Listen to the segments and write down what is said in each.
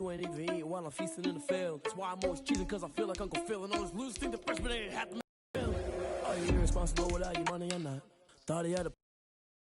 You ain't even eating while I'm feasting in the field. That's why I'm always cheating, cause I feel like Uncle Phil. And all those losers think the freshman ain't half the field. Are you irresponsible without your money or not? Thought he had a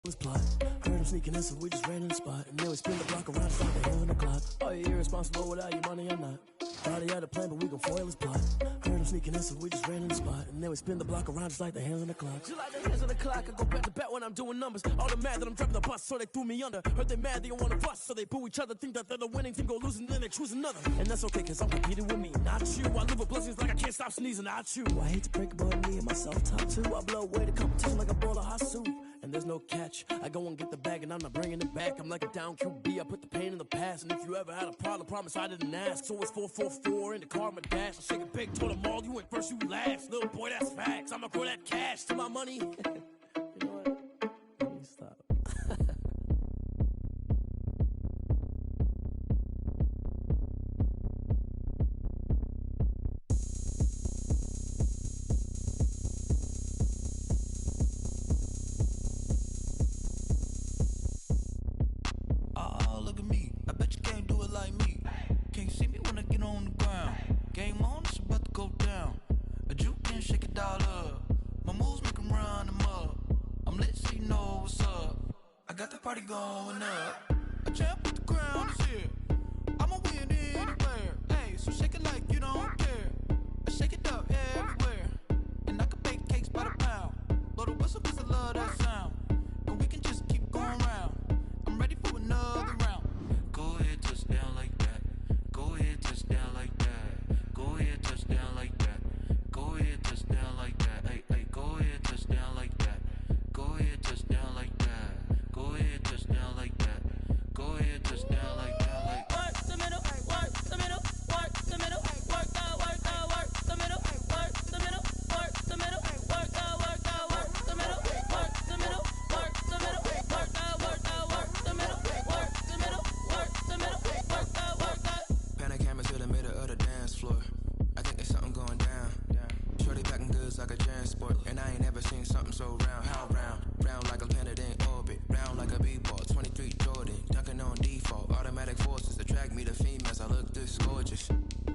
his plot. Heard him sneaking in, so we just ran in the spot. And then we spin the block around, start the hell in the clock. Are you irresponsible without your money or not? Thought he had a plan, but we gon' foil his plot. Heard him sneaking in, so we just ran in the spot. And then we spin the block around, just like the hands on the clock. Just like the hands on the clock, I go back to back when I'm doing numbers. All the mad that I'm driving the bus, so they threw me under. Heard they mad, they don't wanna bust, so they boo each other. Think that they're the winning team, go losing, then they choose another. And that's okay, cause I'm competing with me, not you. I live with blessings like I can't stop sneezing, not you. I hate to break about me and myself, top two. I blow away the competition like a bowl of hot soup. And there's no catch. I go and get the bag and I'm not bringing it back. I'm like a down QB, I put the pain in the past. And if you ever had a problem, promise I didn't ask. So it's 4-4-4 in the car, my dash. I shake it big, told them all, you went first, you last. Little boy, that's facts. I'ma grow that cash to my money. You know what? Let me stop. Party going up. A champ with the crown is here. I'ma win anywhere. Hey, so shake it like you don't care. I shake it up everywhere. And I can bake cakes by the pound. Blow the whistle cause I love that sound. And we can just keep going round. I'm ready for another round. Go ahead, touch down like that. Go ahead, touch down like that. Go ahead, touch down like that. Go ahead, touch down like that. Hey, hey, go ahead, touch down like that. Go ahead, touch down like that. Go ahead, touch down like that. Go ahead, touch down like that. Like work the middle, work the middle, work the middle, work the middle, work the middle, work the middle, work the middle, work the middle, work the middle, work the middle, work the middle, work the middle, work the. Panic camera to the middle of the dance floor. I think there's something going down. Shorty packing goods like a transport, and I ain't never seen something so round. How round? Round like a planet in orbit. Round like a b-ball, 23 Jordan, dunking on default. Automatic forces attract me to females, I look this gorgeous.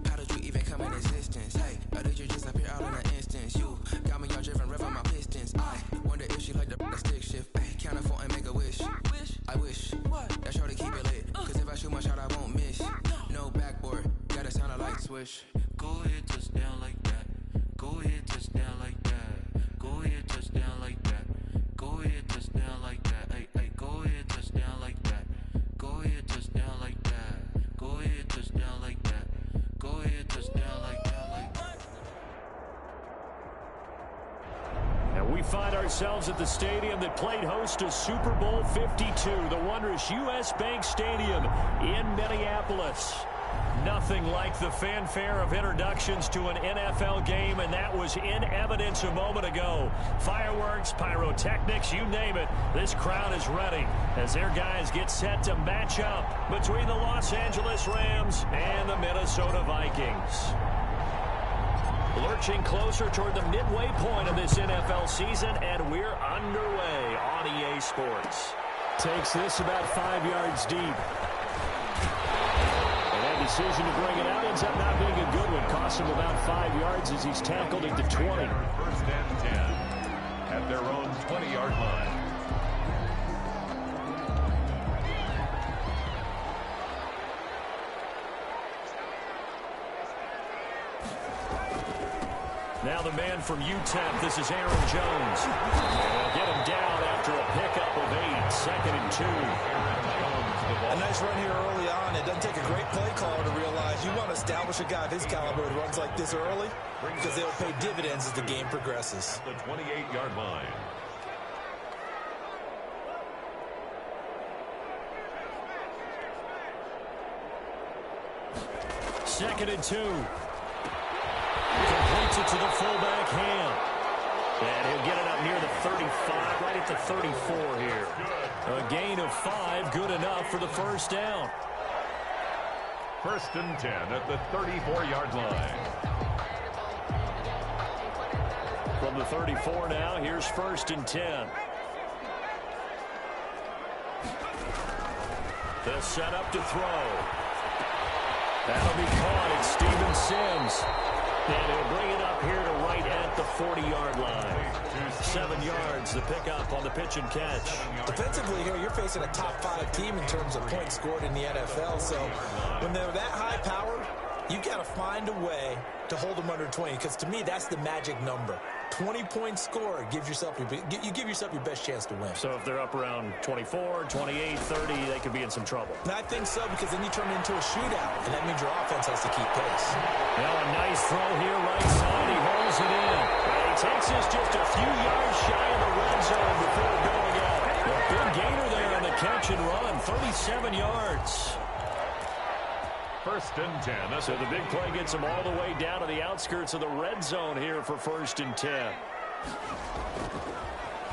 How did you even come in existence? Hey, or did you just appear out in an instance? You got me all driven, revving my pistons. I wonder if she like the stick shift. Hey, count a 4 and make a wish. I wish that shorty keep it lit, cause if I shoot my shot I won't miss. No backboard, gotta sound a light switch. Go ahead, touch down like that. Go ahead, touch down like that. Go ahead, touch down like that. Go ahead, touch down like that. Hey, hey, go ahead, touch down like that. Go ahead, touch down like that. Go ahead, touch down like that. Go ahead, touch down like that. Like that. And we find ourselves at the stadium that played host to Super Bowl 52, the wondrous U.S. Bank Stadium in Minneapolis. Nothing like the fanfare of introductions to an NFL game, and that was in evidence a moment ago. Fireworks, pyrotechnics, you name it. This crowd is ready as their guys get set to match up between the Los Angeles Rams and the Minnesota Vikings. Lurching closer toward the midway point of this NFL season, and we're underway on EA Sports. Takes this about 5 yards deep. Decision to bring it out ends up not being a good one. Costs him about 5 yards as he's tackled at the 20. First and 10 at their own 20-yard line. Now the man from UTEP, this is Aaron Jones. They'll get him down after a pickup of 8, 2nd and 2. A nice run here early on. It doesn't take a great play caller to realize you want to establish a guy of his caliber who runs like this early because they'll pay dividends as the game progresses. At the 28-yard line. Second and 2. Completes it to the fullback Ham. And he'll get it up near the 35, right at the 34 here. A gain of 5, good enough for the first down. First and 10 at the 34-yard line. From the 34 now, here's first and 10. The setup to throw. That'll be caught. It's Steven Sims. And he'll bring it up here to right at the 40-yard line. 7 yards, the pickup on the pitch and catch. Defensively here, you're facing a top-5 team in terms of points scored in the NFL. So when they're that high power, you've got to find a way to hold them under 20. Because to me, that's the magic number. 20 points scored gives yourself you give yourself your best chance to win. So if they're up around 24, 28, 30, they could be in some trouble. And I think so, because then you turn it into a shootout, and that means your offense has to keep pace. Now a nice throw here, right side. He holds it in. And he takes us just a few yards shy of the red zone before going out. A big gainer there on the catch and run, 37 yards. 1st and 10. So the big play gets him all the way down to the outskirts of the red zone here for 1st and 10.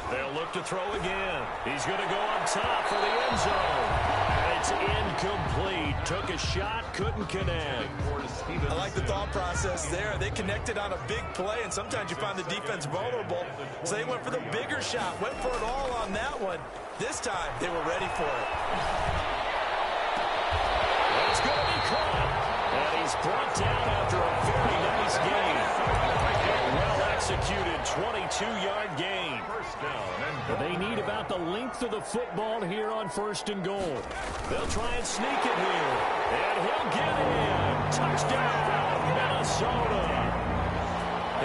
They'll look to throw again. He's going to go up top for the end zone. And it's incomplete. Took a shot, couldn't connect. I like the thought process there. They connected on a big play, and sometimes you find the defense vulnerable. So they went for the bigger shot, went for it all on that one. This time, they were ready for it. It's going to be caught. And he's brought down after a very nice gain. Well-executed 22-yard gain. But they need about the length of the football here on 1st and goal. They'll try and sneak it here. And he'll get in. Touchdown, Minnesota.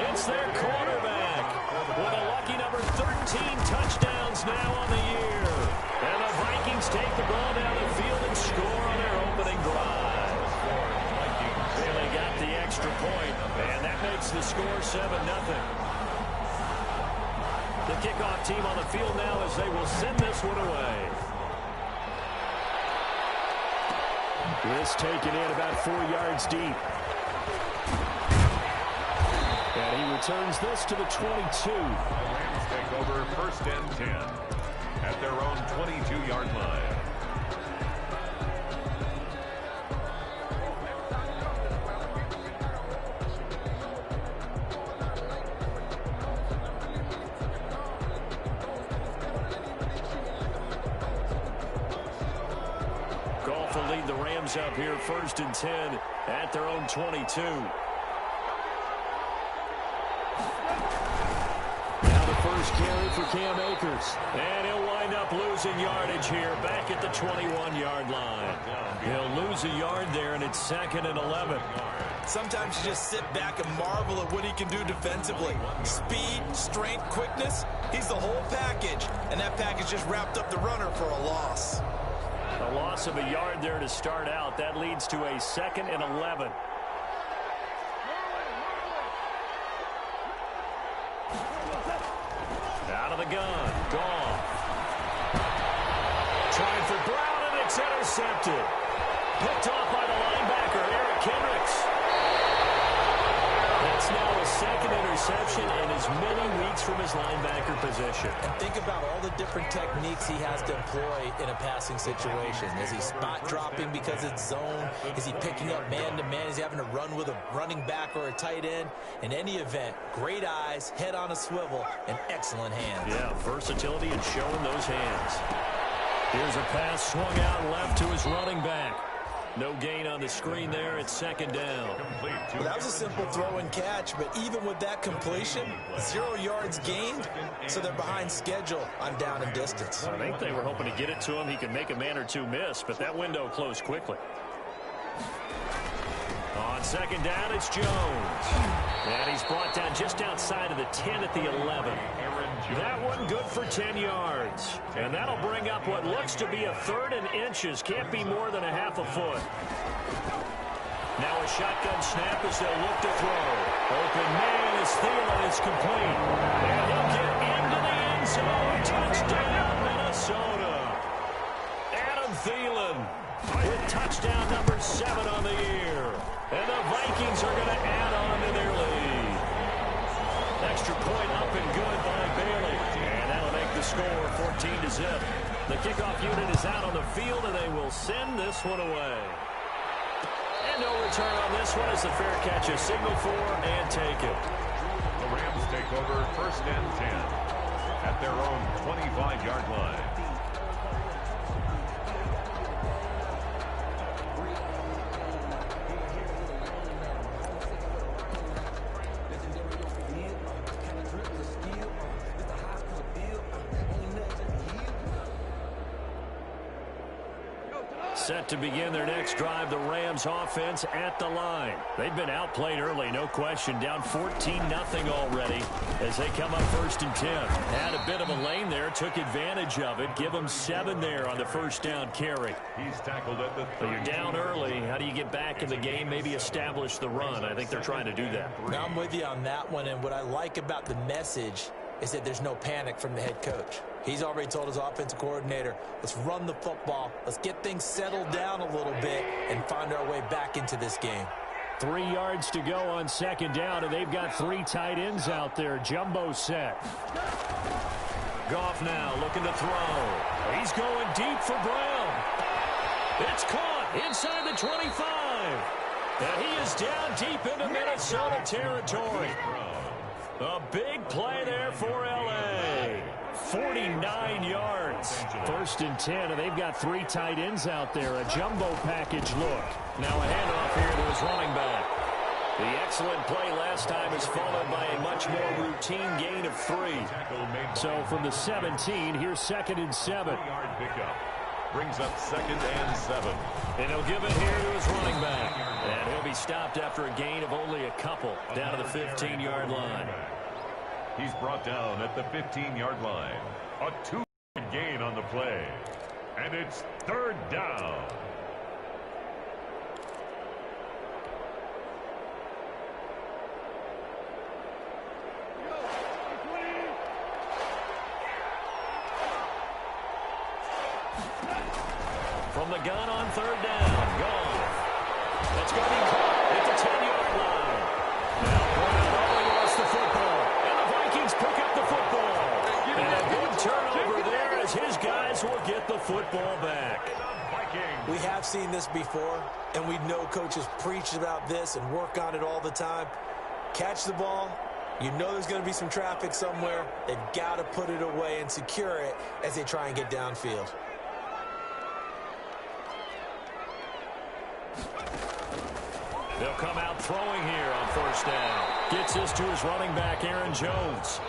It's their quarterback with a lucky number 13 touchdowns now on the year. And the Vikings take the ball down the field and score on their opening drive. They got the extra point, and that makes the score 7-0. The kickoff team on the field now as they will send this one away. This taken in about 4 yards deep. And he returns this to the 22. The Rams take over 1st and 10 at their own 22-yard line. Goff will lead the Rams up here 1st and 10 at their own 22. First carry for Cam Akers. And he'll wind up losing yardage here back at the 21-yard line. He'll lose a yard there, and it's 2nd and 11. Sometimes you just sit back and marvel at what he can do defensively. Speed, strength, quickness, he's the whole package. And that package just wrapped up the runner for a loss. A loss of a yard there to start out. That leads to a 2nd and 11. Out of the gun. Gone. Trying for Brown, and it's intercepted. Picked off by the linebacker, Eric Kendricks. That's now his 2nd interception in as many weeks from his linebacker position. And think about all the different techniques he has to employ in a passing situation. Is he spot dropping because it's zone? Is he picking up man-to-man? Is he having to run with a running back or a tight end? In any event, great eyes, head on a swivel, and excellent hands. Yeah, versatility and showing those hands. Here's a pass swung out left to his running back. No gain on the screen there. It's 2nd down. Well, that was a simple throw and catch, but even with that completion, 0 yards gained, so they're behind schedule on down and distance. I think they were hoping to get it to him. He could make a man or two miss, but that window closed quickly. On 2nd down, it's Jones. And he's brought down just outside of the 10 at the 11. That one good for 10 yards. And that'll bring up what looks to be a 3rd and inches. Can't be more than a half a foot. Now a shotgun snap as they'll look to throw. Open man is Thielen. It's complete. And he'll get into the end zone. Touchdown, Minnesota. Adam Thielen with touchdown number 7 on the year. And the Vikings are going to add on to their lead. Extra point up and good by Bailey. And that'll make the score 14-0. The kickoff unit is out on the field, and they will send this one away. And no return on this one as the fair catch is signaled for and taken. The Rams take over 1st and 10 at their own 25-yard line. Set to begin their next drive, the Rams offense at the line. They've been outplayed early, no question. Down 14-0 already as they come up 1st and 10. Had a bit of a lane there, took advantage of it. Give them 7 there on the first down carry. He's tackled at the 30. But you're down early. How do you get back in the game? Maybe establish the run. I think they're trying to do that. Now I'm with you on that one, and what I like about the message is that there's no panic from the head coach. He's already told his offensive coordinator, let's run the football, let's get things settled down a little bit and find our way back into this game. 3 yards to go on 2nd down, and they've got 3 tight ends out there. Jumbo set. Goff now looking to throw. He's going deep for Brown. It's caught inside the 25. And he is down deep into Minnesota territory. A big play there for L.A. 49 yards. 1st and 10, and they've got 3 tight ends out there. A jumbo package look. Now a handoff here to his running back. The excellent play last time is followed by a much more routine gain of 3. So from the 17, here's 2nd and 7. Brings up 2nd and 7. And he'll give it here to his running back. And he'll be stopped after a gain of only a couple down to the 15-yard line. He's brought down at the 15-yard line. A 2-yard gain on the play. And it's 3rd down. From the gun on 3rd down. Gone. That's going to be caught at the 10-yard line. Now Brown only lost the football. And the Vikings pick up the football. And a good turnover there as his guys will get the football back. We have seen this before, and we know coaches preach about this and work on it all the time. Catch the ball. You know there's going to be some traffic somewhere. They've got to put it away and secure it as they try and get downfield. They'll come out throwing here on 1st down. Gets this to his running back, Aaron Jones.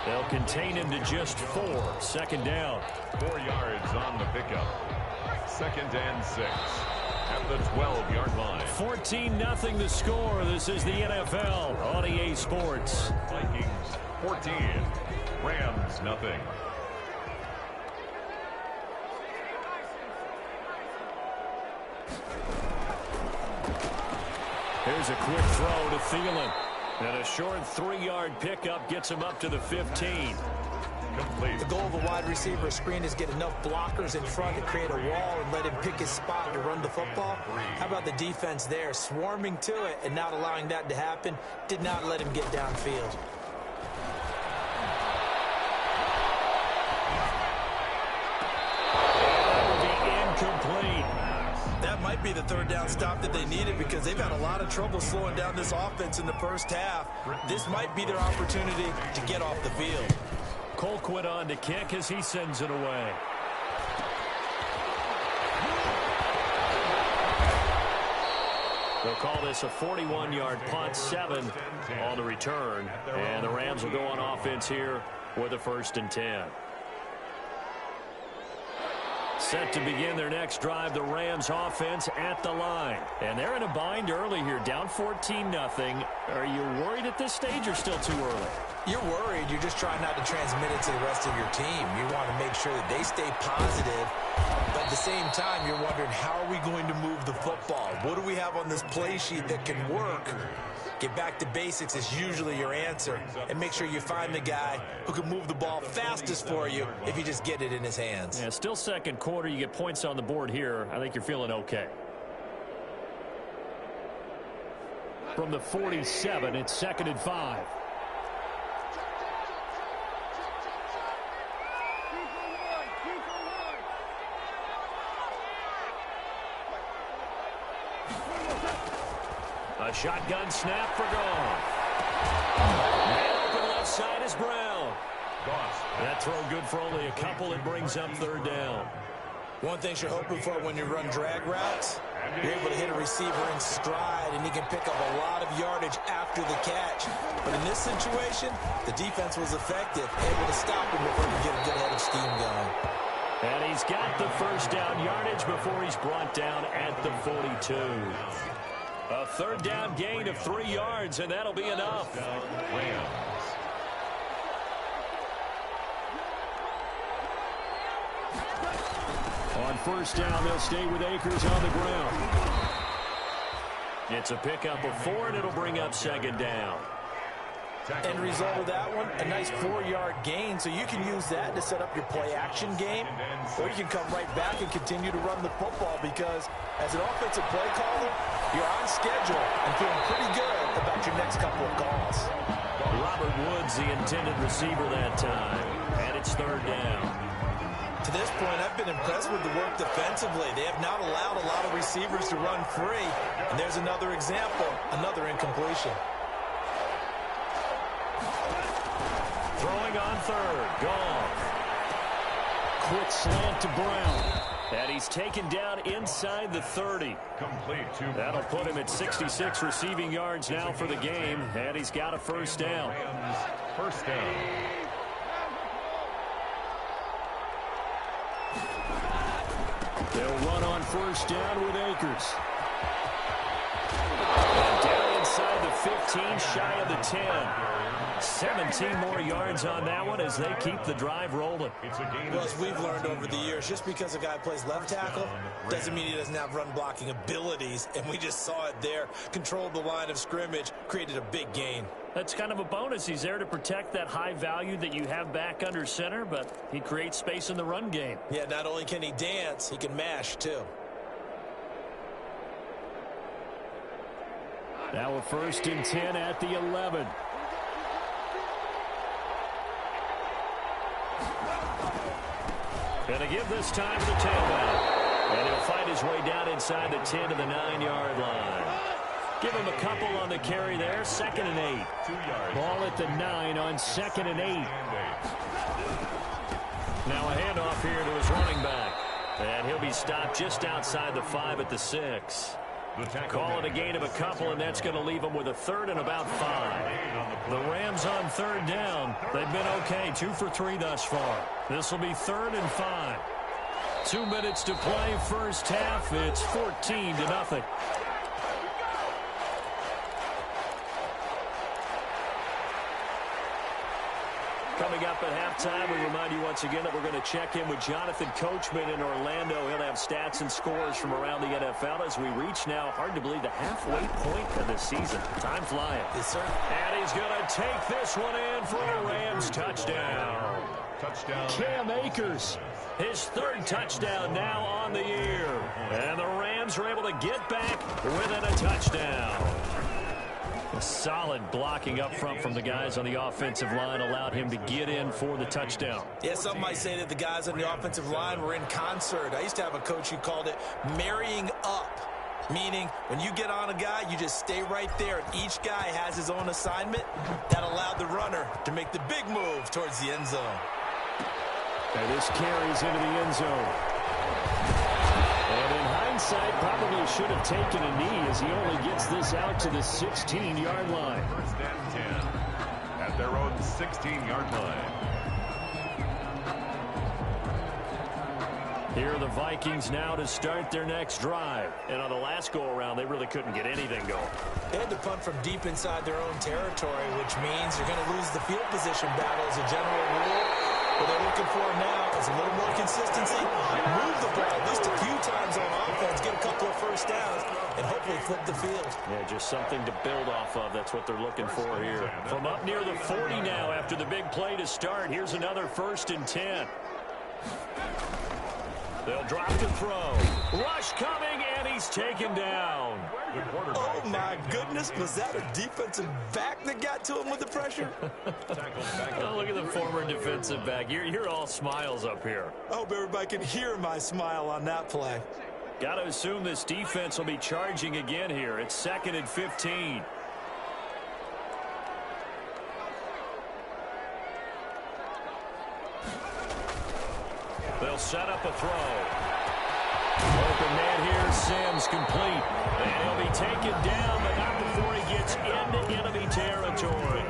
They'll contain him to just 4. 2nd down. 4 yards on the pickup. 2nd and 6. At the 12-yard line. 14-0 the score. This is the NFL on EA Sports. Vikings 14. Rams nothing. Here's a quick throw to Thielen. And a short 3-yard pickup gets him up to the 15. Complete. The goal of a wide receiver screen is get enough blockers in front to create a wall and let him pick his spot to run the football. How about the defense there, swarming to it and not allowing that to happen? Did not let him get downfield. That will be incomplete. That might be the 3rd down stop that they needed because they've had a lot of trouble slowing down this offense in the first half. This might be their opportunity to get off the field. Colquitt on to kick as he sends it away. They'll call this a 41-yard punt, 7 on the return. And the Rams will go on offense here with a 1st and 10. Set to begin their next drive, the Rams offense at the line. And they're in a bind early here, down 14-0. Are you worried at this stage or still too early? You're worried. You're just trying not to transmit it to the rest of your team. You want to make sure that they stay positive. But at the same time, you're wondering, how are we going to move the football? What do we have on this play sheet that can work? Get back to basics is usually your answer. And make sure you find the guy who can move the ball fastest for you if you just get it in his hands. Yeah, still 2nd quarter. You get points on the board here. I think you're feeling okay. From the 47, it's 2nd and 5. A shotgun snap for Goff. Man open left side is Brown. That throw good for only a couple. It brings up 3rd down. One thing you're hoping for when you run drag routes, you're able to hit a receiver in stride, and he can pick up a lot of yardage after the catch. But in this situation, the defense was effective, able to stop him before he could get a good head of steam going. And he's got the first down yardage before he's brought down at the 42. A third down gain of 3 yards, and that'll be enough. On first down, they'll stay with Akers on the ground. It's a pickup of 4, and it'll bring up second down. End result of that one, a nice 4-yard gain, so you can use that to set up your play-action game, or you can come right back and continue to run the football because as an offensive play caller, you're on schedule and feeling pretty good about your next couple of calls. Robert Woods, the intended receiver that time, and it's third down. To this point, I've been impressed with the work defensively. They have not allowed a lot of receivers to run free, and there's another example, another incompletion. Throwing on third. Gone. Quick slant to Brown. And he's taken down inside the 30. Complete to That'll put him at 66 receiving yards now for the game. And he's got a first down. Rams, first down. They'll run on first down with Akers. And down inside the 15, shy of the 10. 17 more yards on that one as they keep the drive rolling. Well, as we've learned over the years, just because a guy plays left tackle doesn't mean he doesn't have run blocking abilities, and we just saw it there. Controlled the line of scrimmage, created a big gain. That's kind of a bonus. He's there to protect that high value that you have back under center, but he creates space in the run game. Yeah, not only can he dance, he can mash too. Now a first and 10 at the 11. Going to give this time to the tailback. And he'll fight his way down inside the 10 to the 9-yard line. Give him a couple on the carry there. 2nd and 8. 2 yards. Ball at the 9 on 2nd and 8. Now a handoff here to his running back. And he'll be stopped just outside the 5 at the 6. Call it a gain of a couple, and that's going to leave them with a 3rd and about 5. The Rams on 3rd down. They've been okay, 2 for 3 thus far. This will be 3rd and 5. 2 minutes to play first half. It's 14-0. Coming up at halftime, we remind you once again that we're going to check in with Jonathan Coachman in Orlando. He'll have stats and scores from around the NFL as we reach now, hard to believe, the halfway point of the season. Time flying. Yes, sir. And he's going to take this one in for a Rams touchdown. Touchdown. Cam Akers, his 3rd touchdown now on the year. And the Rams are able to get back within a touchdown. A solid blocking up front from the guys on the offensive line allowed him to get in for the touchdown. Yeah, some might say that the guys on the offensive line were in concert. I used to have a coach who called it marrying up, meaning when you get on a guy, you just stay right there, and each guy has his own assignment. That allowed the runner to make the big move towards the end zone. And this carries into the end zone. And in hindsight, probably should have taken a knee as he only gets this out to the 16-yard line. First and 10 at their own 16-yard line. Here are the Vikings now to start their next drive. And on the last go-around, they really couldn't get anything going. They had to punt from deep inside their own territory, which means you're going to lose the field position battle as a general rule. What they're looking for now is a little more consistency, move the ball at least a few times on offense, get a couple of first downs, and hopefully flip the field. Yeah, just something to build off of. That's what they're looking for here. From up near the 40 now after the big play to start, here's another 1st and 10. They'll drop to throw. Rush coming, and he's taken down. Oh, my goodness. Was that a defensive back that got to him with the pressure? Oh, look at the former defensive back. You're all smiles up here. I hope everybody can hear my smile on that play. Got to assume this defense will be charging again here. It's 2nd and 15. They'll set up a throw. Open man here, Sims complete. And he'll be taken down, but not before he gets into enemy territory.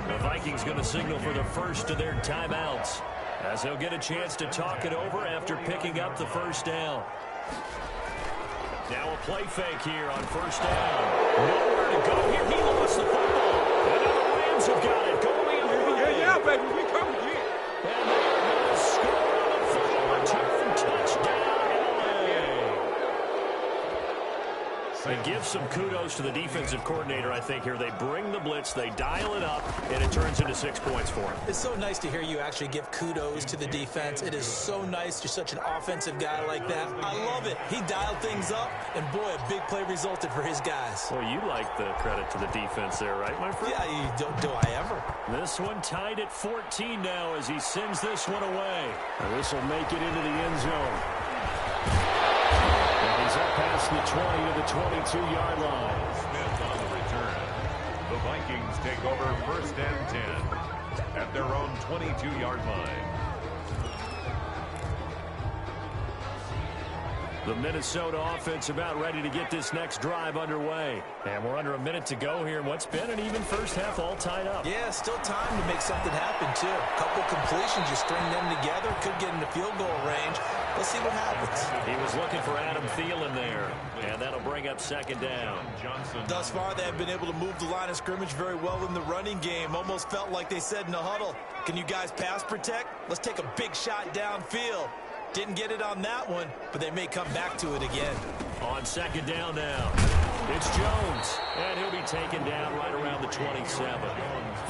The Vikings going to signal for the first of their timeouts. as he'll get a chance to talk it over after picking up the first down. Now a play fake here on first down. Nowhere to go here. He lost the football. And now the Rams have got it. Going the other way. Yeah, baby. We come again. And they're going to score on the final return. Touchdown, LA. And give some kudos to the defensive coordinator, I think, here. They bring the blitz, they dial it up, and it turns into 6 points for him. It's so nice to hear you actually give kudos to the defense. It is so nice. You're such an offensive guy like that. I love it. He dialed things up, and boy, a big play resulted for his guys. Well, you like the credit to the defense there, right, my friend? Yeah, do I ever? This one tied at 14 now as he sends this one away. And this will make it into the end zone. And he's up past the 20 to the 22-yard line. Smith on the return. The Vikings take over 1st and 10 at their own 22-yard line. The Minnesota offense about ready to get this next drive underway. And we're under a minute to go here in what's been an even first half, all tied up. Yeah, still time to make something happen, too. A couple completions, you string them together, could get into field goal range. Let's see what happens. He was looking for Adam Thielen there, and that'll bring up 2nd down. Thus far, they have been able to move the line of scrimmage very well in the running game. Almost felt like they said in the huddle, can you guys pass protect? Let's take a big shot downfield. Didn't get it on that one, but they may come back to it again. On 2nd down now, it's Jones, and he'll be taken down right around the 27.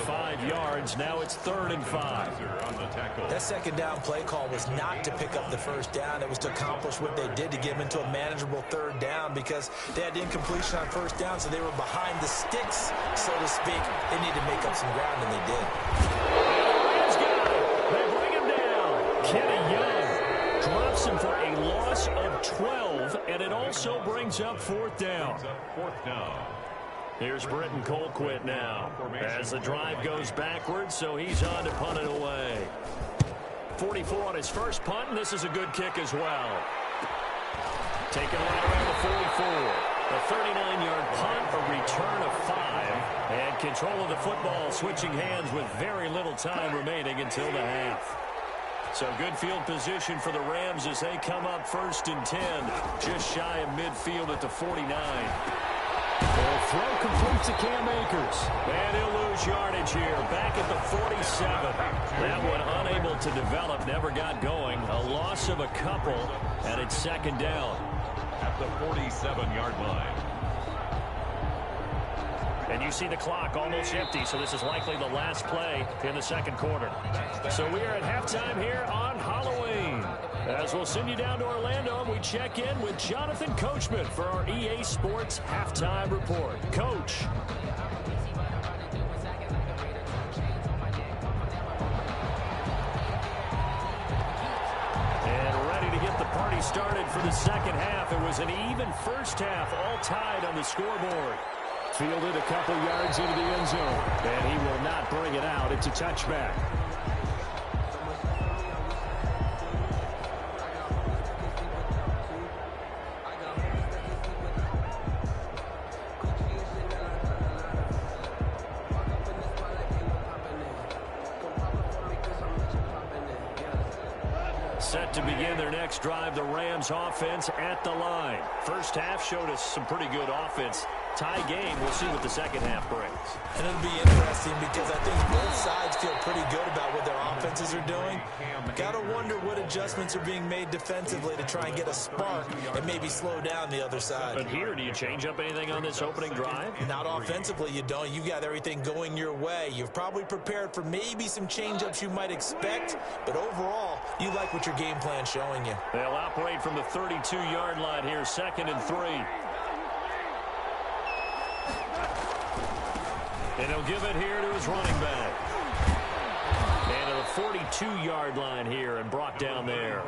5 yards, now it's 3rd and 5. That 2nd down play call was not to pick up the first down. It was to accomplish what they did to get them into a manageable 3rd down because they had incompletion on 1st down, so they were behind the sticks, so to speak. They needed to make up some ground, and they did. They bring him down. Kenny Young drops him for a loss of 12, and it also brings up 4th down. Here's Britton Colquitt now as the drive goes backwards, so he's on to punt it away. 44 on his first punt, and this is a good kick as well. Taken right around the 44. A 39-yard punt, a return of 5, and control of the football switching hands with very little time remaining until the half. So good field position for the Rams as they come up 1st and 10, just shy of midfield at the 49. The throw complete to Cam Akers. And he'll lose yardage here, back at the 47. That one unable to develop, never got going. A loss of a couple, and it's 2nd down. At the 47-yard line. And you see the clock almost empty, so this is likely the last play in the 2nd quarter. So we are at halftime here on Halloween. As we'll send you down to Orlando, we check in with Jonathan Coachman for our EA Sports Halftime Report. Coach. And ready to get the party started for the 2nd half. It was an even first half, all tied on the scoreboard. Fielded a couple yards into the end zone, and he will not bring it out. It's a touchback. Set to begin their next drive, the Rams offense at the line. First half showed us some pretty good offense. Tie game, we'll see what the 2nd half brings. And it'll be interesting because I think both sides feel pretty good about what their offenses are doing. Got to wonder what adjustments are being made defensively to try and get a spark and maybe slow down the other side. But here, do you change up anything on this opening drive? Not offensively, you don't. You've got everything going your way. You've probably prepared for maybe some change-ups you might expect, but overall, you like what your game plan's showing you. They'll operate from the 32-yard line here, 2nd and 3. And he'll give it here to his running back. And to the 42-yard line here and brought down there.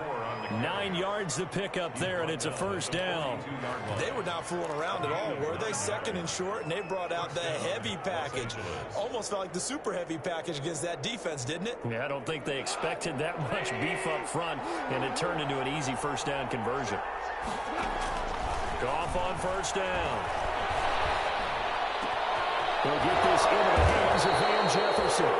9 yards to pick up there, and it's a 1st down. They were not fooling around at all, were they? 2nd and short, and they brought out the heavy package. Almost felt like the super heavy package against that defense, didn't it? Yeah, I don't think they expected that much beef up front, and it turned into an easy 1st down conversion. Goff on 1st down. They'll get this into the hands of Van Jefferson.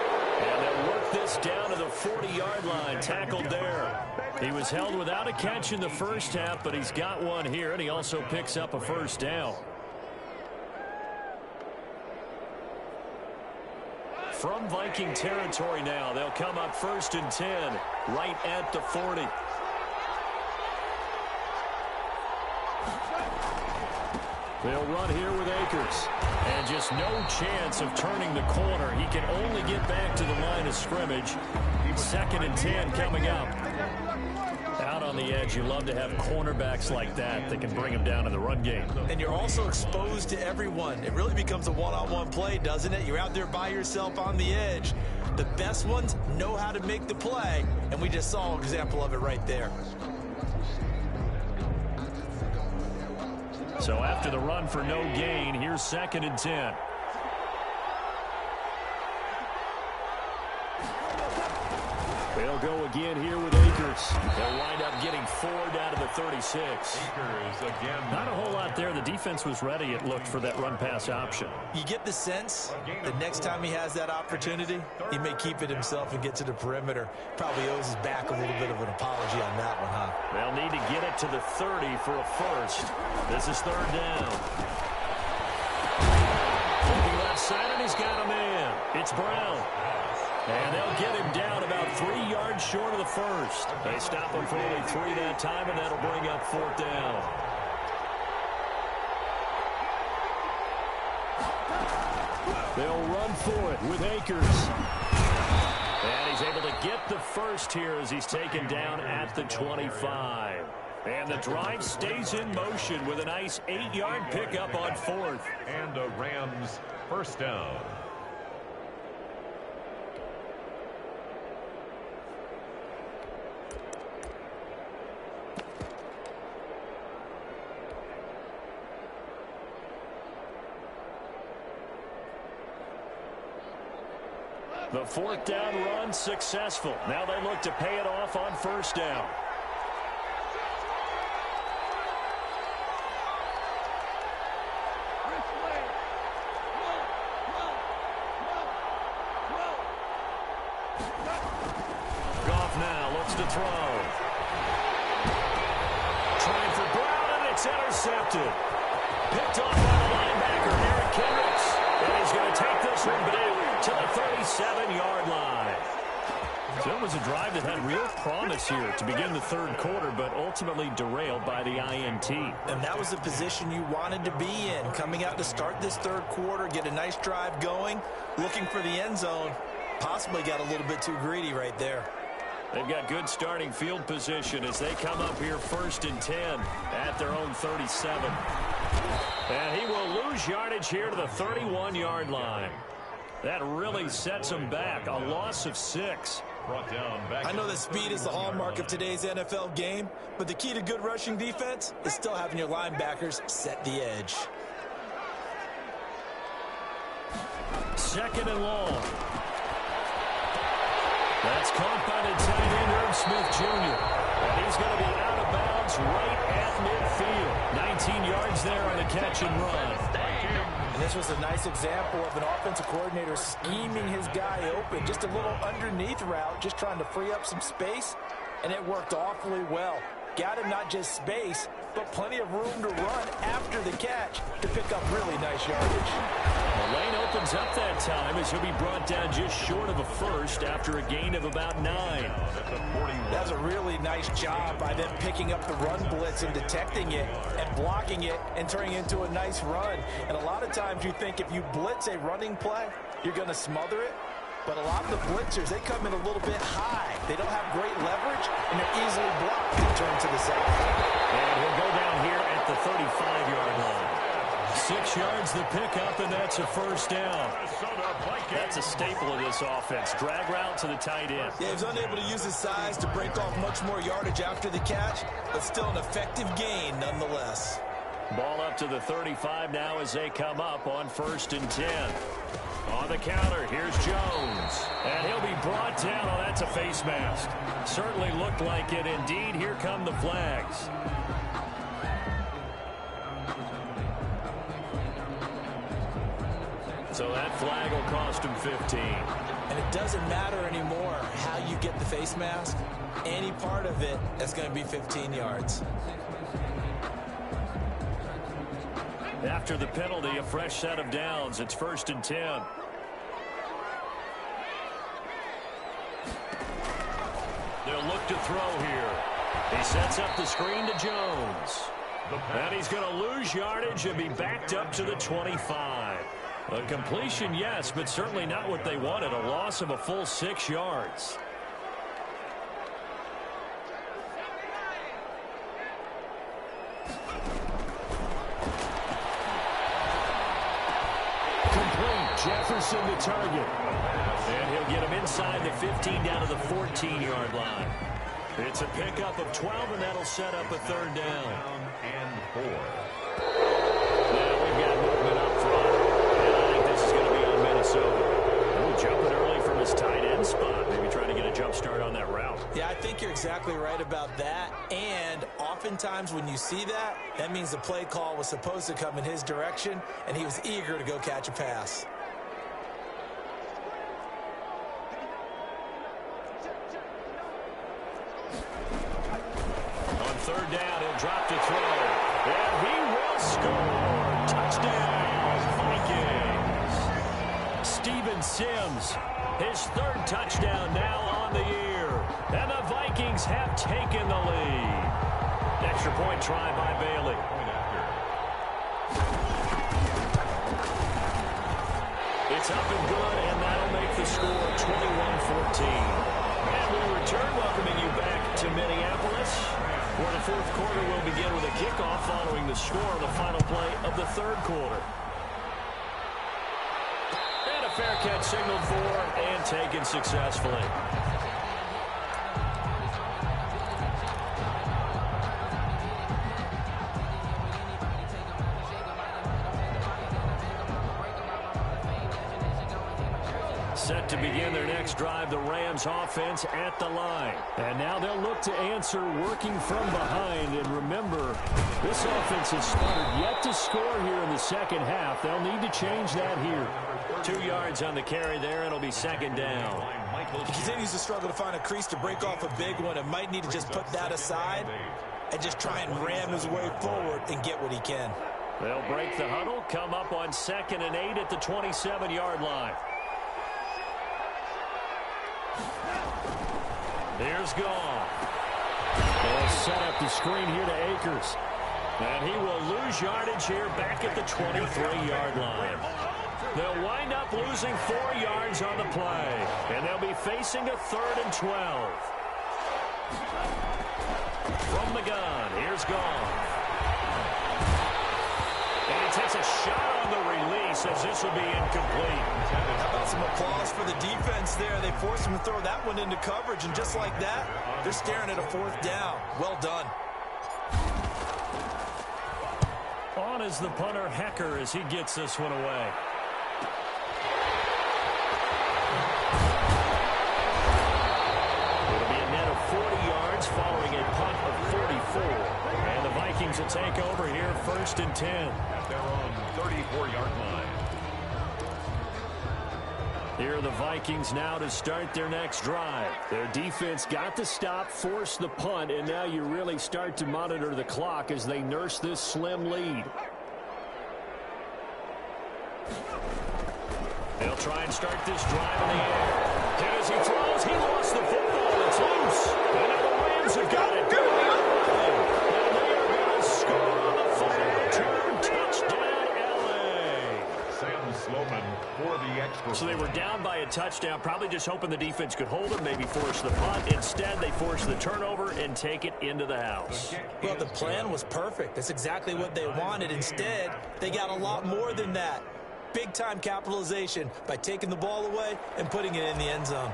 And they'll work this down to the 40-yard line, tackled there. He was held without a catch in the first half, but he's got one here, and he also picks up a first down. From Viking territory now, they'll come up 1st and 10, right at the 40. They'll run here with Akers. And just no chance of turning the corner. He can only get back to the line of scrimmage. 2nd and 10 coming up. Out on the edge, you love to have cornerbacks like that that can bring them down in the run game. And you're also exposed to everyone. It really becomes a one-on-one play, doesn't it? You're out there by yourself on the edge. The best ones know how to make the play, and we just saw an example of it right there. So after the run for no gain, here's 2nd and 10. They'll go again here with Akers. They'll wind up getting 4 down to the 36. Akers again. Not a whole lot there. The defense was ready, it looked, for that run-pass option. You get the sense the next time he has that opportunity, he may keep it himself and get to the perimeter. Probably owes his back a little bit of an apology on that one, huh? They'll need to get it to the 30 for a first. This is 3rd down. Looking left side, and he's got a man. It's Brown. And they'll get him down about 3 yards short of the first. They stop him for only 3 that time, and that'll bring up 4th down. They'll run for it with Akers. And he's able to get the first here as he's taken down at the 25. And the drive stays in motion with a nice 8-yard pickup on 4th. And a Rams first down. The 4th down run successful. Now they look to pay it off on 1st down. Goff now looks to throw. Trying for Brown, and it's intercepted. Picked off by the linebacker, Eric Kendricks. And he's going to take this one back to the 37-yard line. So it was a drive that had real promise here to begin the 3rd quarter, but ultimately derailed by the INT. And that was the position you wanted to be in. Coming out to start this 3rd quarter, get a nice drive going, looking for the end zone. Possibly got a little bit too greedy right there. They've got good starting field position as they come up here 1st and 10 at their own 37. And he will lose yardage here to the 31-yard line. That really sets him back. A loss of 6. Brought down back. I know that speed is the hallmark of today's NFL game, but the key to good rushing defense is still having your linebackers set the edge. 2nd and long. That's caught by the tight end, Irv Smith Jr. And he's going to be out of bounds right at midfield. 19 yards there on a catch and run. And this was a nice example of an offensive coordinator scheming his guy open. Just a little underneath route, just trying to free up some space, and it worked awfully well. Got him not just space, but plenty of room to run after the catch to pick up really nice yardage. The lane opens up that time as he'll be brought down just short of a first after a gain of about 9. That's a really nice job by them picking up the run blitz and detecting it and blocking it and turning it into a nice run. And a lot of times you think if you blitz a running play, you're going to smother it. But a lot of the blitzers, they come in a little bit high. They don't have great leverage, and they're easily blocked and turn to the side. And he'll go down here at the 35-yard line. 6 yards the pickup, and that's a first down. That's a staple of this offense. Drag route to the tight end. Yeah, he's unable to use his size to break off much more yardage after the catch, but still an effective gain nonetheless. Ball up to the 35 now as they come up on 1st and 10. On the counter, here's Jones. And he'll be brought down. Oh, that's a face mask. Certainly looked like it. Indeed, here come the flags. So that flag will cost him 15. And it doesn't matter anymore how you get the face mask. Any part of it is going to be 15 yards. After the penalty, a fresh set of downs. It's 1st and 10. They'll look to throw here. He sets up the screen to Jones. And he's going to lose yardage and be backed up to the 25. A completion, yes, but certainly not what they wanted. A loss of a full 6 yards. Jefferson the target. And he'll get him inside the 15 down to the 14-yard line. It's a pickup of 12, and that'll set up a 3rd down. And 4. Now we've got movement up front. And I think this is going to be on Minnesota. Oh, jumping early from his tight end spot. Maybe trying to get a jump start on that route. Yeah, I think you're exactly right about that. And oftentimes when you see that, that means the play call was supposed to come in his direction, and he was eager to go catch a pass. On 3rd down, he'll drop to throw. And he will score. Touchdown, Vikings. Steven Sims, his 3rd touchdown now on the year. And the Vikings have taken the lead. Extra point try by Bailey. It's up and good, and that'll make the score 21-14. And we return, welcoming you back to Minneapolis, where the 4th quarter will begin with a kickoff following the score on the final play of the 3rd quarter. And a fair catch signaled for and taken successfully. Set to begin their next drive, the Rams offense at the line. And now they'll look to answer working from behind. And remember, this offense has started yet to score here in the 2nd half. They'll need to change that here. 2 yards on the carry there. It'll be 2nd down. He continues to struggle to find a crease to break off a big one and might need to just put that aside and just try and ram his way forward and get what he can. They'll break the huddle, come up on 2nd and 8 at the 27-yard line. Here's Goff. They'll set up the screen here to Akers. And he will lose yardage here back at the 23-yard line. They'll wind up losing 4 yards on the play. And they'll be facing a 3rd and 12. From the gun, here's Goff. And he takes a shot on the release as this will be incomplete. How about some applause for the defense there? They forced him to throw that one into coverage, and just like that, they're staring at a 4th down. Well done. On is the punter, Hecker, as he gets this one away. It'll be a net of 40 yards following a punt of 44. And the Vikings will take over here 1st and 10. At their own 34-yard line. Here are the Vikings now to start their next drive. Their defense got the stop, forced the punt, and now you really start to monitor the clock as they nurse this slim lead. They'll try and start this drive in the air. And as he throws, he lost the football. It's loose. And now the Rams have got it. Going the other way. And they are going to score on the final return. Touchdown, L.A. Sam Sloman for the extra. So they were down by a touchdown, probably just hoping the defense could hold them, maybe force the punt. Instead, they force the turnover and take it into the house. Well, the plan was perfect. That's exactly what they wanted. Instead, they got a lot more than that. Big-time capitalization by taking the ball away and putting it in the end zone.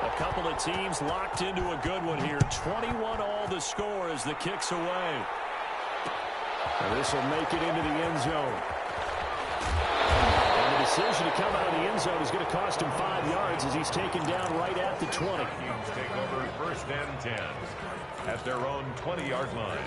A couple of teams locked into a good one here. 21 all the score as the kick's away. And this will make it into the end zone. And the decision to come out of the end zone is going to cost him 5 yards as he's taken down right at the 20. Vikings take over 1st and 10 at their own 20-yard line.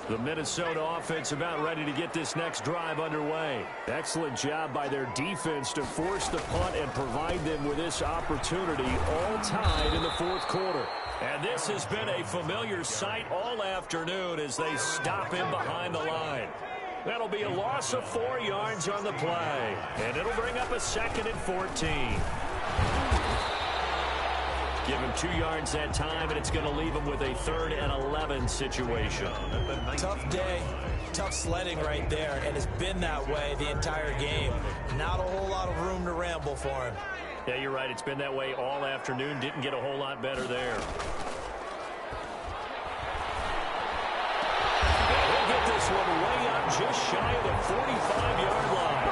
The Minnesota offense about ready to get this next drive underway. Excellent job by their defense to force the punt and provide them with this opportunity, all tied in the fourth quarter. And this has been a familiar sight all afternoon as they stop him behind the line. That'll be a loss of 4 yards on the play, and it'll bring up a 2nd and 14. Give him 2 yards that time, and it's going to leave him with a 3rd and 11 situation. Tough day, tough sledding right there, and it's been that way the entire game. Not a whole lot of room to ramble for him. Yeah, you're right. It's been that way all afternoon. Didn't get a whole lot better there. And he'll get this one way up just shy of the 45-yard line.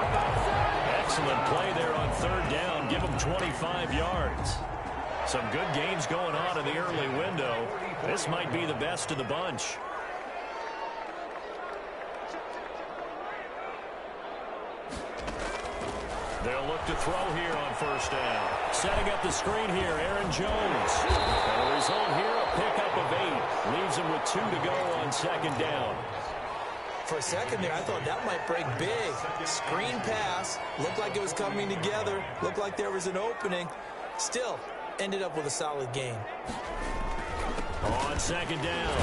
Excellent play there on 3rd down. Give him 25 yards. Some good games going on in the early window. This might be the best of the bunch. They'll look to throw here on 1st down. Setting up the screen here, Aaron Jones. And the result here, a pickup of 8. Leaves him with 2 to go on 2nd down. For a second there, I thought that might break big. Screen pass. Looked like it was coming together. Looked like there was an opening. Still, ended up with a solid game. On 2nd down,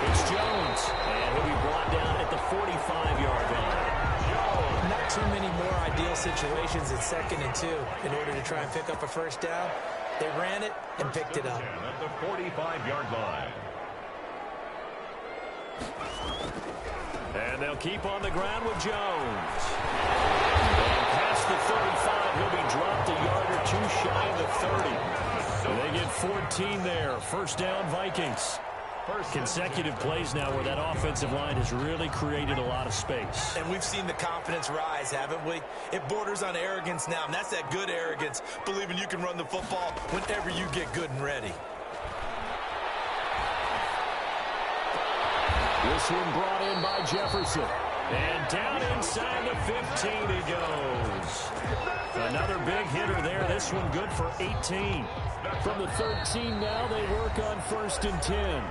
it's Jones. And he'll be brought down at the 45-yard line. Not too many more ideal situations at 2nd and 2 in order to try and pick up a 1st down. They ran it and picked it up. At the 45-yard line. And they'll keep on the ground with Jones. And past the 35, he'll be dropped a yard or 2 shy of the 30. They get 14 there. 1st down, Vikings. Consecutive plays now where that offensive line has really created a lot of space. And we've seen the confidence rise, haven't we? It borders on arrogance now, and that's that good arrogance, believing you can run the football whenever you get good and ready. This one brought in by Jefferson. And down inside the 15 he goes. Another big hitter there. This one good for 18. From the 13 now, they work on 1st and 10.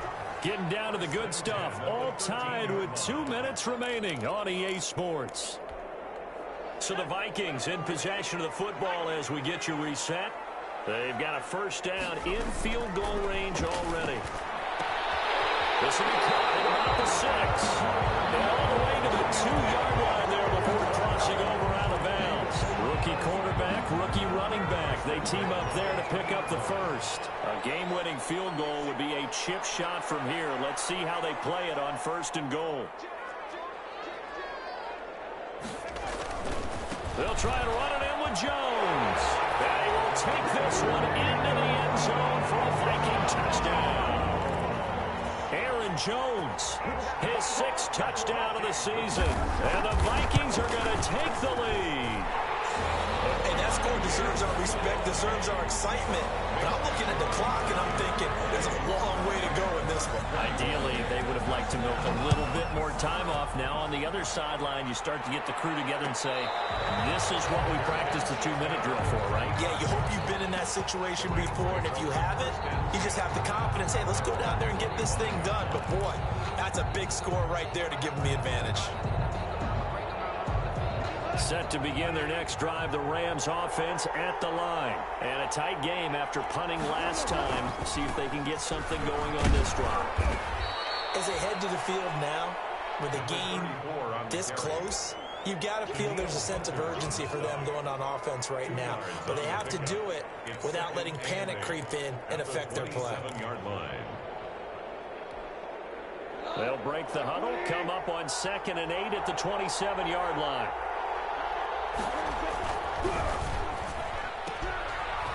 Getting down to the good stuff. All tied with 2 minutes remaining on EA Sports. So the Vikings in possession of the football as we get you reset. They've got a 1st down in field goal range already. This will be caught at about the 6. And all the way to the 2-yard line there before crossing over out of bounds. Rookie quarterback, rookie running back. They team up there to pick up the 1st. A game-winning field goal would be a chip shot from here. Let's see how they play it on 1st and goal. They'll try and run it in with Jones. And he will take this one into the end zone for a Viking touchdown. Aaron Jones, his 6th touchdown of the season. And the Vikings are going to take the lead. And that score deserves our respect, deserves our excitement. But I'm looking at the clock and I'm thinking there's a long way to go in this one. Ideally, they would have liked to milk a little bit more time off. Now on the other sideline, you start to get the crew together and say, this is what we practiced the 2-minute drill for, right? Yeah, you hope you've been in that situation before, and if you haven't, you just have the confidence, hey, let's go down there and get this thing done. But boy, that's a big score right there to give them the advantage. Set to begin their next drive, the Rams offense at the line. And a tight game after punting last time. See if they can get something going on this drive. As they head to the field now, with the game this close, you've got to feel there's a sense of urgency for them going on offense right now. But they have to do it without letting panic creep in and affect their play. They'll break the huddle, come up on 2nd and 8 at the 27-yard line.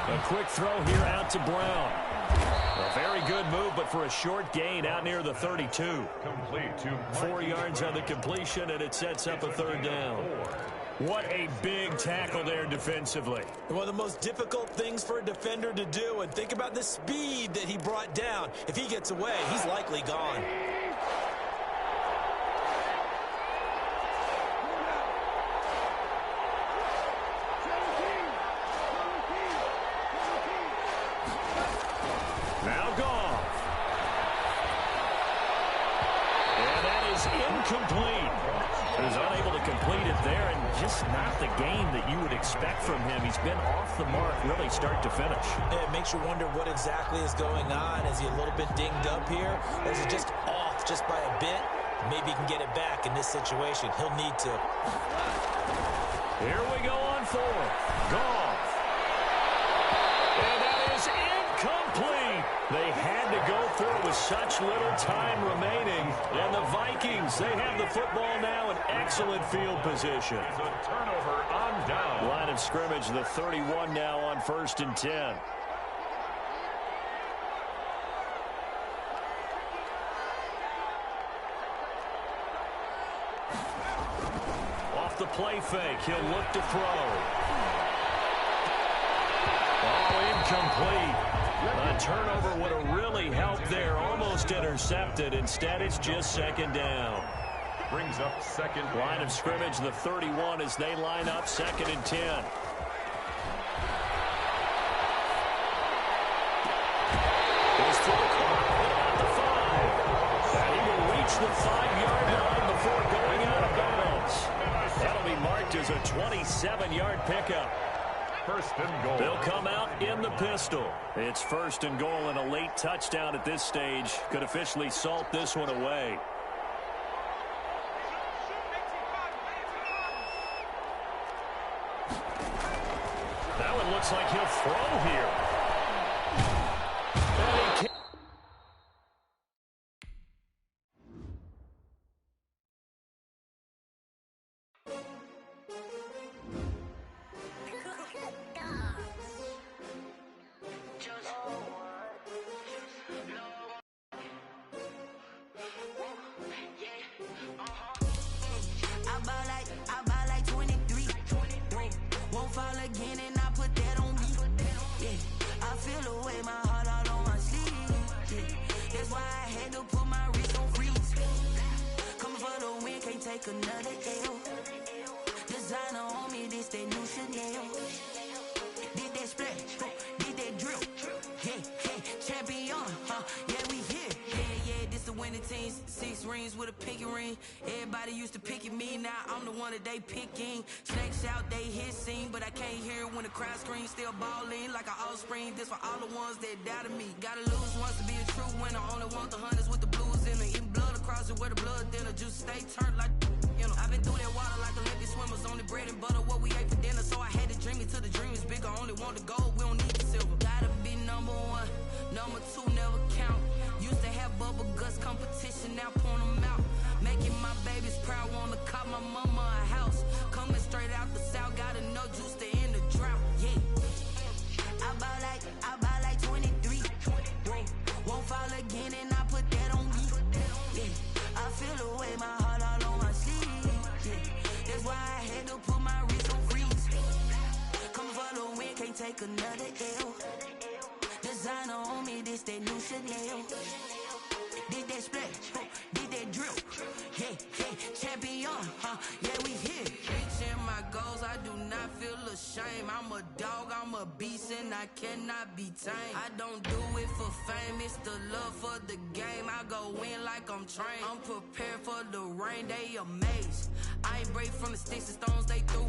A quick throw here out to Brown. A very good move, but for a short gain out near the 32. 4 yards on the completion, and it sets up a 3rd down. What a big tackle there defensively. One of the most difficult things for a defender to do, and think about the speed that he brought down. If he gets away, he's likely gone. is incomplete. He was unable to complete it there, and just not the game that you would expect from him. He's been off the mark really start to finish. It makes you wonder what exactly is going on. Is he a little bit dinged up here, or is he just off just by a bit? Maybe he can get it back in this situation. He'll need to. Here we go on fourth. Goff. And that is incomplete. They had to go for it with such little time remaining. And the Vikings, they have the football now in excellent field position. It's a turnover on down. Line of scrimmage, the 31 now on 1st and 10. Off the play fake, he'll look to throw. Oh, incomplete. A turnover would have really helped there. Almost intercepted. Instead, it's just 2nd down. Brings up 2nd. Line of scrimmage, the 31 as they line up 2nd and 10. His throw caught at the 5. And he will reach the 5-yard line before going out of bounds. That'll be marked as a 27-yard pickup. 1st and goal. They'll come out in the pistol. It's 1st and goal, and a late touchdown at this stage could officially salt this one away. That one looks like he'll throw here. And he can't. I buy like 23. Won't fall again and I put that on me. Yeah, I feel the way, my heart all on my sleeve. Yeah, that's why I had to put my wrist on freeze. Coming for the win, can't take another L. Designer on me, this that new Chanel. Did that splash, did that drill. Yeah, champion, yeah, we here. Yeah, this the winning team. 6 rings with a pinky ring. Everybody used to pick at me, now I'm the one that they picking. Snakes out, they hit scene, but I can't hear it when the crowd screams. Still balling like an offspring. This for all the ones that doubted me. Gotta lose once to be a true winner. Only want the hunters with the blues in it. Eating blood across it where the blood thinner. Juice stay turned like, you know. I've been through that water like Olympic swimmers. Only bread and butter, what we ate for dinner. So I had to dream it till the dream is bigger. Only want the gold, we don't need the silver. Gotta be number 1, number 2 never count. Used to have bubble guts competition, now point them out. Making my babies proud, wanna cop my mama a house. Coming straight out the south, gotta know juice to end the drought. Yeah, I buy like 23. Won't fall again and I put that on me. Yeah, I feel the way, my heart all on my sleeve. Yeah, that's why I had to put my wrist on freeze. Coming for the win, can't take another L. Designer on me, this that new Chanel. Did that splash, did that drill. Yeah, champion, yeah, we here. Reaching my goals, I do not feel ashamed. I'm a dog, I'm a beast, and I cannot be tamed. I don't do it for fame, it's the love for the game. I go in like I'm trained. I'm prepared for the rain, they amazed. I ain't break from the sticks and stones they threw.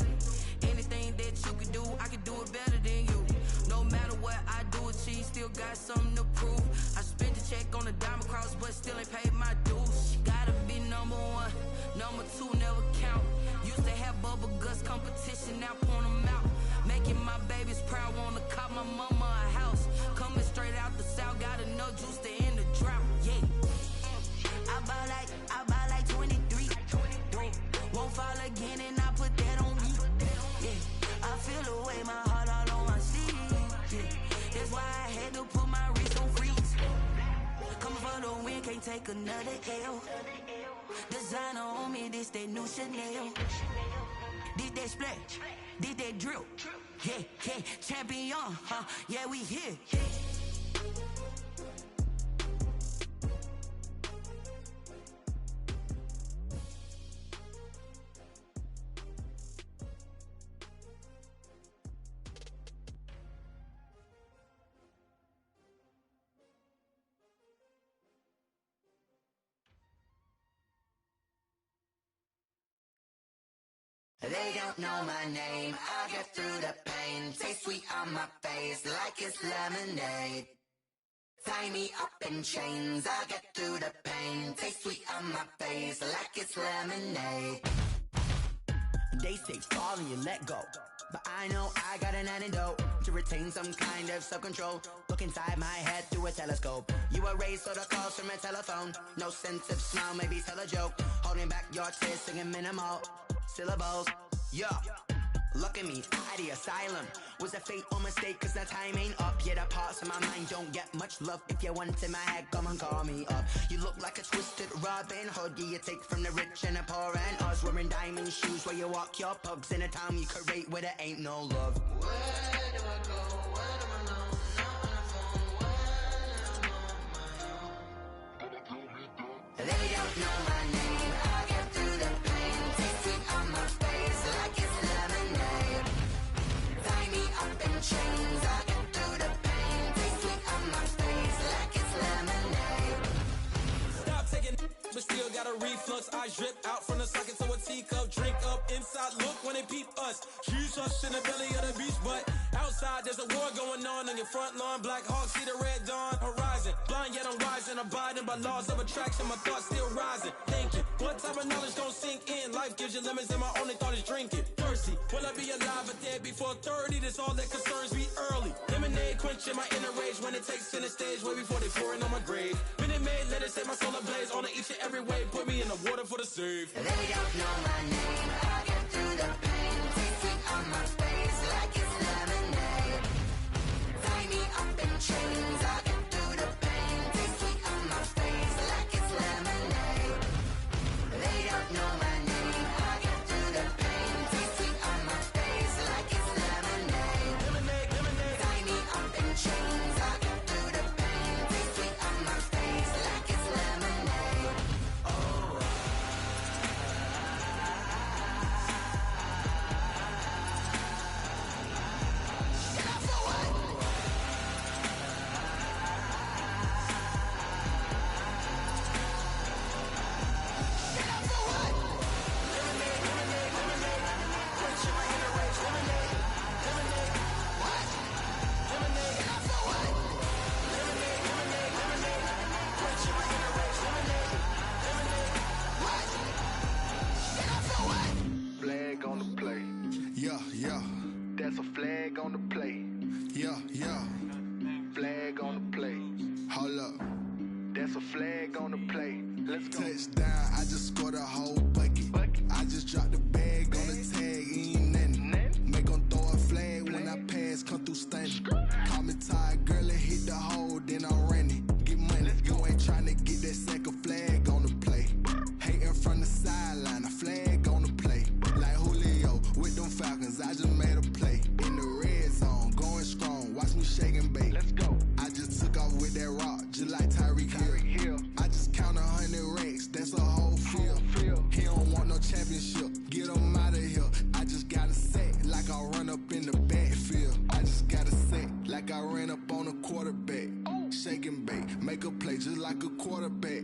Anything that you can do, I can do it better than you. No matter what I do, achieve, still got something to prove. I spent the check on the diamond cross, but still ain't paid my dues. Gotta be number 1, number 2 never count. Used to have bubble guts competition, now point them out. Making my babies proud, wanna cop my mama a house. Coming straight out the south, gotta know juice to end the drought. Yeah, I buy like 23. Won't fall again and I put that on me. Yeah, I feel the way, my heart all on my sleeve. Yeah, that's why I had to put my wrist on freeze. Coming for the win, can't take another L. Designer on me, this that new Chanel. Did that splash, did that drill. Yeah, champion, yeah, we here. They don't know my name, I get through the pain. Taste sweet on my face like it's lemonade. Tie me up in chains, I get through the pain. Taste sweet on my face like it's lemonade. They say fall and you let go, but I know I got an antidote to retain some kind of self-control. Look inside my head through a telescope. You erase all the calls from a telephone. No sense of smile, maybe tell a joke. Holding back your tears, singing minimal syllables. Yeah, look at me, out of the asylum. Was a fate or mistake, cause the time ain't up. Yeah, the parts of my mind don't get much love. If you want in my head, come and call me up. You look like a twisted Robin Hood. Yeah, you take from the rich and the poor and us. Wearing diamond shoes where you walk your pugs. In a town you create where there ain't no love. Where do I go? Where do I know? Not on the phone. Where am I on my own? They don't know my name. I get through the pain. Taste sweet on my face like it's lemonade. Tie me up in chains. I get through the pain. Taste sweet on my face like it's lemonade. Stop taking, but still got a reflux. Eyes drip out from the socket to a teacup. Drink up inside, look when they peep us. Huge us in the belly of the beach, but outside there's a war going on your front lawn. Black Hawk see the red dawn horizon. Blind yet I'm rising, abiding by laws of attraction. My thoughts still rising. Thinking, what type of knowledge gon' sink in? Life gives you lemons and my only thought is drinking. Thirsty, will I be alive or dead before 30? That's all that concerns me early. Lemonade quenching my inner rage when it takes center stage way before they pour it on my grave. Minute Maid, let it set my soul ablaze on each and every way. Put me in the water for the save. They don't know my name. I get through the pain. Taste sweet on my face like it's lemonade. Tie me up in chains. I get through the pain. Taste sweet on my face like it's lemonade. They don't know my name. I get through the pain. Taste sweet on my face like it's lemonade. Tie me up in chains. I get through the pain. Taste sweet on my face like it's lemonade. Flag on the play. Yeah, yeah. That's a flag on the play. Yeah, yeah. Flag on the play. Hold up. That's a flag on the play. Let's go. Touchdown, I just scored a whole bucket. I just dropped the bag on the tag, ain't nothing. Make 'em throw a flag when I pass, come through stunning. Call me tired, girl, and hit the hole, then I'm running. Get money, you ain't tryna get that second flag on the play. Hating from the sideline, a flag on the play. Like Julio with them Falcons, I just made a play. In the red zone, going strong, watch me shake and bake. Let's go. I just took off with that rock, just like Tyreek Hill. I just count 100 racks, that's a whole field. He don't want no championship, get him out of here. I just gotta set like I run up in the backfield. I just gotta set like I ran up on a quarterback. Shake and bake, make a play just like a quarterback.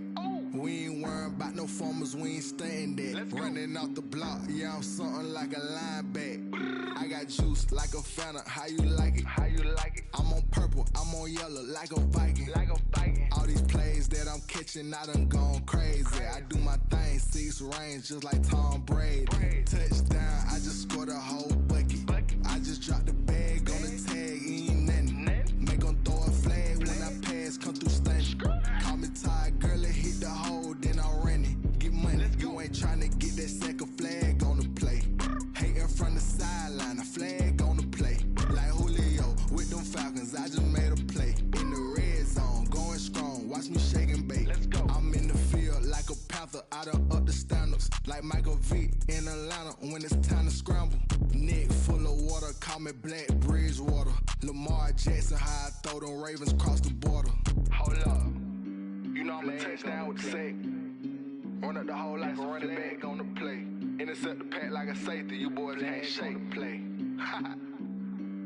We ain't worrying about no formers, we ain't staying there. Running off the block, yeah, I'm something like a linebacker. I got juice like a Fanta, how you like it? How you like it? I'm on purple, I'm on yellow like a Viking. Like a Viking. All these plays that I'm catching, I done gone crazy. I do my thing, 6 range just like Tom Brady. Touchdown, I just scored a whole bucket. I just dropped the bag on the tag, ain't nothing. Make 'em throw a flag when I pass, come through stunning. Call me tired, girl, and hit the hole, then I'm running. Get money, you ain't tryna get that second flag on the play. Hating from the sideline, a flag on the play. Like Julio with them Falcons, I just made a play. In the red zone, going strong, watch me shake and bake. Let's go. I'm in the field like a panther, I done up the standards. Like Michael Vick in Atlanta when it's time to scramble. Neck full of water, call me Black Bridgewater. Lamar Jackson, how I throw them Ravens across the border. Hold up. You know I'm a touchdown with the sack. Run up the whole like a running back on the play. Intercept the pack like a safety, you boys ain't shake the play.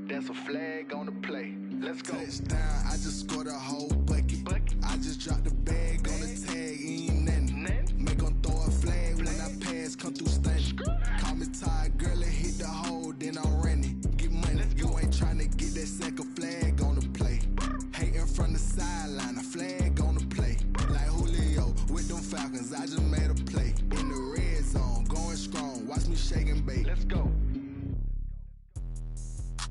That's a flag on the play. Let's go. Touchdown, I just scored a whole bucket. I just dropped the bag on the tag, ain't nothing. Make 'em throw a flag when I pass, come through stunning. Call me tired, girl. Falcons, I just made a play. In the red zone, going strong. Watch me shake and bake. Let's go.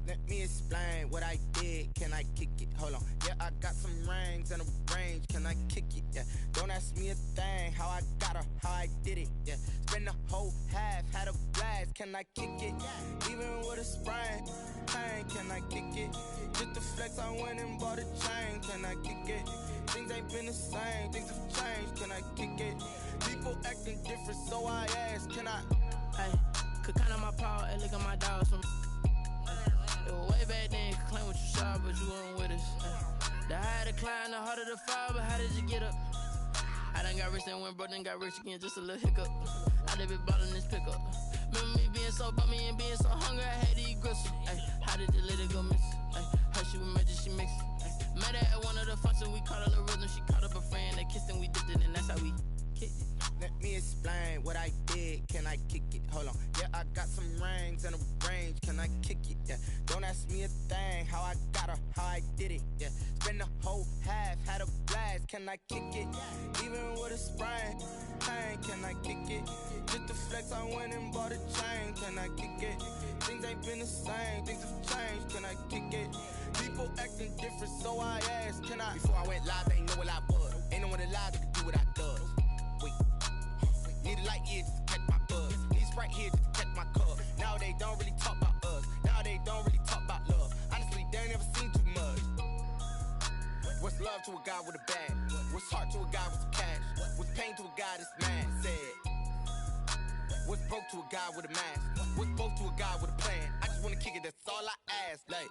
Let me explain what I did. Can I kick it? Hold on. Yeah, I got some rings and a range. Can I kick it? Yeah. Don't ask me a thing. How I got her, how I did it. Yeah. Spend the whole half, had a blast. Can I kick it? Even with a sprain. Pain, can I kick it? Just the flex, I went and bought a chain. Can I kick it? Things ain't been the same. Things have changed. Can I kick it? People acting different, so I ask. Can I? Hey, could count on my power and look at my dogs from. It was way back then, you could claim what you saw, but you weren't with us. The higher the climb, the harder the fall, but how did you get up? I done got rich and went broke, then got rich again, just a little hiccup. I done been ballin' this pickup. Remember me being so bummy and being so hungry, I had to eat gristle. Ay, how did the lady go miss? Ay, her she was magic, she mixed. Met her at one of the functions, we caught a little rhythm, she caught up a friend, they kissed and we dipped it, and that's how we kicked it. Let me explain what I did. Can I kick it? Hold on. Yeah, I got some rings and a range. Can I kick it? Yeah. Don't ask me a thing. How I got her, how I did it. Yeah. Spend the whole half, had a blast. Can I kick it? Even with a sprain. Pain, can I kick it? Just the flex, I went and bought a chain. Can I kick it? Things ain't been the same. Things have changed. Can I kick it? People acting different, so I asked. Can I? Before I went live, they ain't know what I was. Ain't no one alive that could do what I does. Wait. Need a light here just to catch my buzz. Need Sprite here just to catch my cup. Now they don't really talk about us. Now they don't really talk about love. Honestly, they ain't never seen too much. What's love to a guy with a bag? What's heart to a guy with some cash? What's pain to a guy that's mad? Said. What's broke to a guy with a mask? What's both to a guy with a plan? I just wanna kick it, that's all I ask. Like,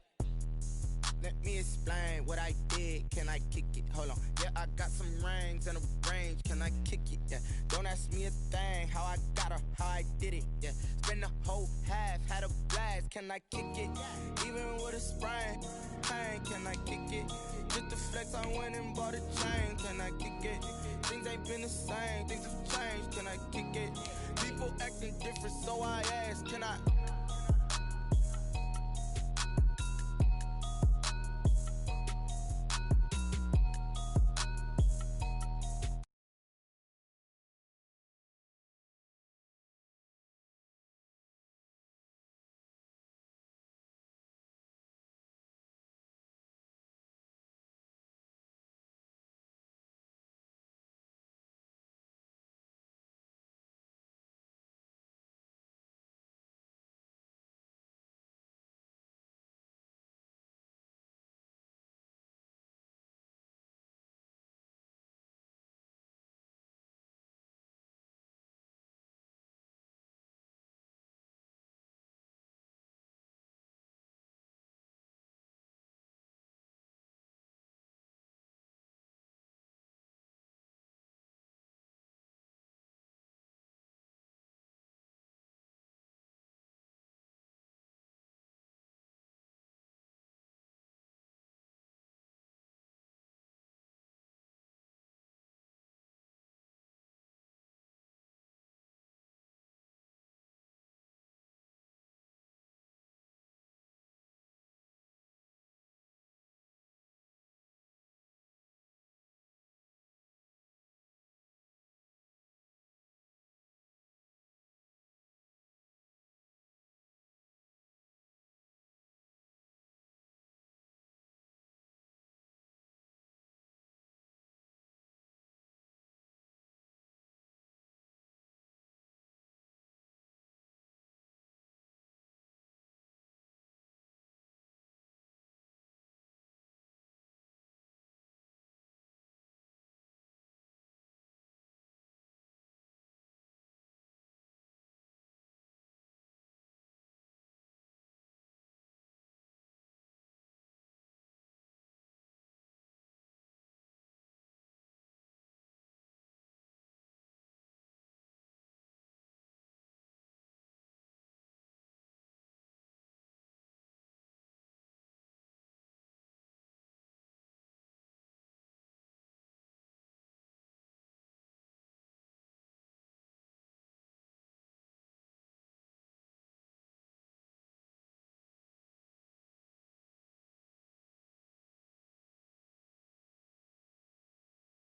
let me explain what I did. Can I kick it? Hold on. Yeah, I got some rings and a range. Can I kick it? Yeah. Don't ask me a thing. How I got her, how I did it. Yeah. Spend the whole half, had a blast. Can I kick it? Even with a sprain. Pain, can I kick it? Just the flex, I went and bought a chain. Can I kick it? Things ain't been the same. Things have changed. Can I kick it? People acting different, so I ask. Can I?